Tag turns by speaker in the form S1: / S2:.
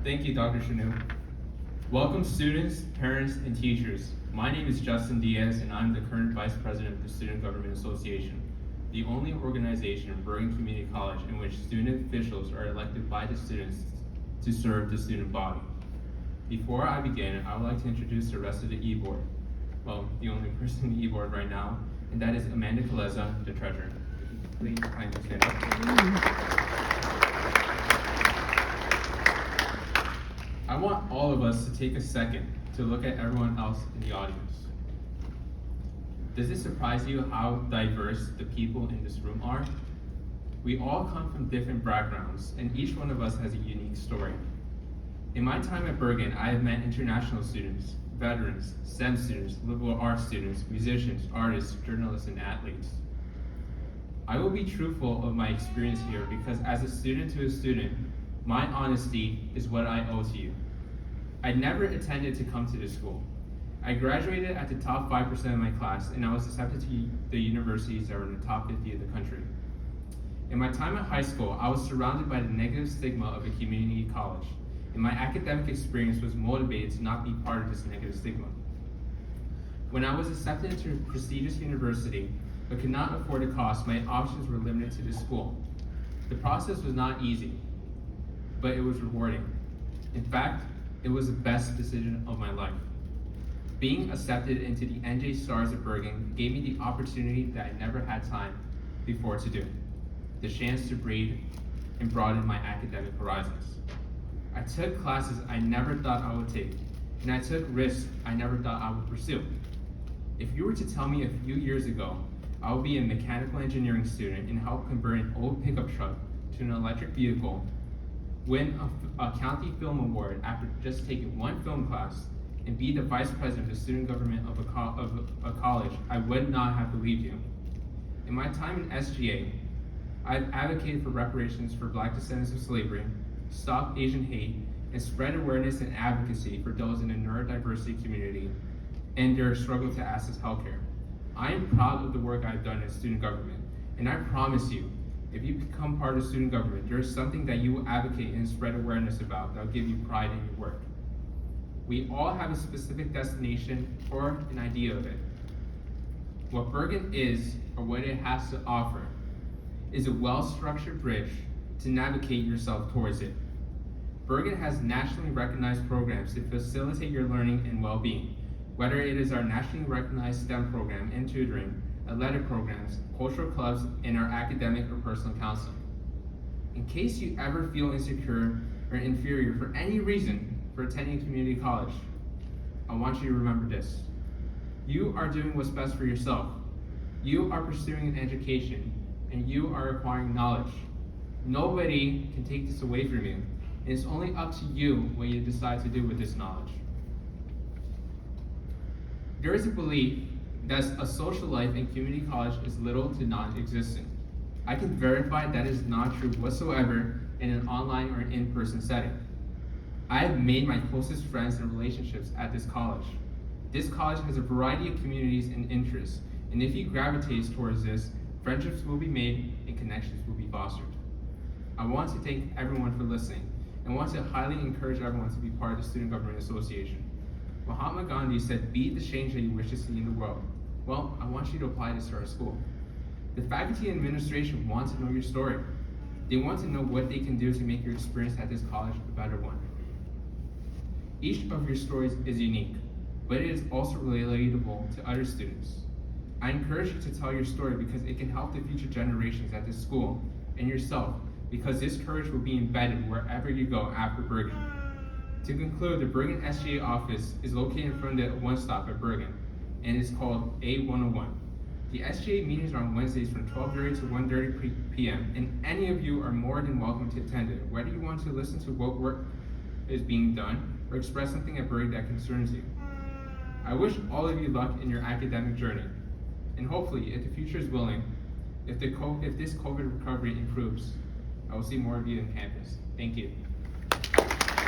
S1: Thank you, Dr. Chanu. Welcome students, parents, and teachers. My name is Justin Diaz, and I'm the current Vice President of the Student Government Association, the only organization in Bergen Community College in which student officials are elected by the students to serve the student body. Before I begin, I would like to introduce the rest of the E-Board. Well, the only person in the E-Board right now, and that is Amanda Kaleza, the treasurer. Please kindly stand up. I want all of us to take a second to look at everyone else in the audience. Does it surprise you how diverse the people in this room are? We all come from different backgrounds, and each one of us has a unique story. In my time at Bergen, I have met international students, veterans, STEM students, liberal arts students, musicians, artists, journalists, and athletes. I will be truthful of my experience here because as a student to a student, my honesty is what I owe to you. I never intended to come to this school. I graduated at the top 5% of my class, and I was accepted to the universities that were in the top 50 of the country. In my time at high school, I was surrounded by the negative stigma of a community college, and my academic experience was motivated to not be part of this negative stigma. When I was accepted into a prestigious university, but could not afford the cost, my options were limited to this school. The process was not easy, but it was rewarding. In fact, it was the best decision of my life. Being accepted into the NJ Stars of Bergen gave me the opportunity that I never had time before to do, the chance to breed and broaden my academic horizons. I took classes I never thought I would take, and I took risks I never thought I would pursue. If you were to tell me a few years ago I would be a mechanical engineering student and help convert an old pickup truck to an electric vehicle, win a county film award after just taking one film class, and be the vice president of the student government of a college, I would not have believed you. In my time in SGA, I've advocated for reparations for Black descendants of slavery, stop Asian hate, and spread awareness and advocacy for those in the neurodiversity community and their struggle to access healthcare. I am proud of the work I've done in student government, and I promise you, if you become part of student government, there is something that you will advocate and spread awareness about that will give you pride in your work. We all have a specific destination or an idea of it. What Bergen is, or what it has to offer, is a well-structured bridge to navigate yourself towards it. Bergen has nationally recognized programs to facilitate your learning and well-being, whether it is our nationally recognized STEM program and tutoring, athletic programs, cultural clubs, and our academic or personal counseling. In case you ever feel insecure or inferior for any reason for attending community college, I want you to remember this. You are doing what's best for yourself. You are pursuing an education, and you are acquiring knowledge. Nobody can take this away from you, and it's only up to you what you decide to do with this knowledge. There is a belief that a social life in community college is little to non-existent. I can verify that is not true whatsoever in an online or an in-person setting. I have made my closest friends and relationships at this college. This college has a variety of communities and interests, and if you gravitate towards this, friendships will be made and connections will be fostered. I want to thank everyone for listening, and want to highly encourage everyone to be part of the Student Government Association. Mahatma Gandhi said, "Be the change that you wish to see in the world." Well, I want you to apply this to our school. The faculty and administration want to know your story. They want to know what they can do to make your experience at this college a better one. Each of your stories is unique, but it is also relatable to other students. I encourage you to tell your story because it can help the future generations at this school and yourself, because this courage will be embedded wherever you go after Bergen. To conclude, the Bergen SGA office is located in front of the One Stop at Bergen, and it's called A101. The SGA meetings are on Wednesdays from 12:30 to 1:30 p.m., and any of you are more than welcome to attend it, whether you want to listen to what work is being done or express something at Bergen that concerns you. I wish all of you luck in your academic journey, and hopefully, if the future is willing, if this COVID recovery improves, I will see more of you on campus. Thank you.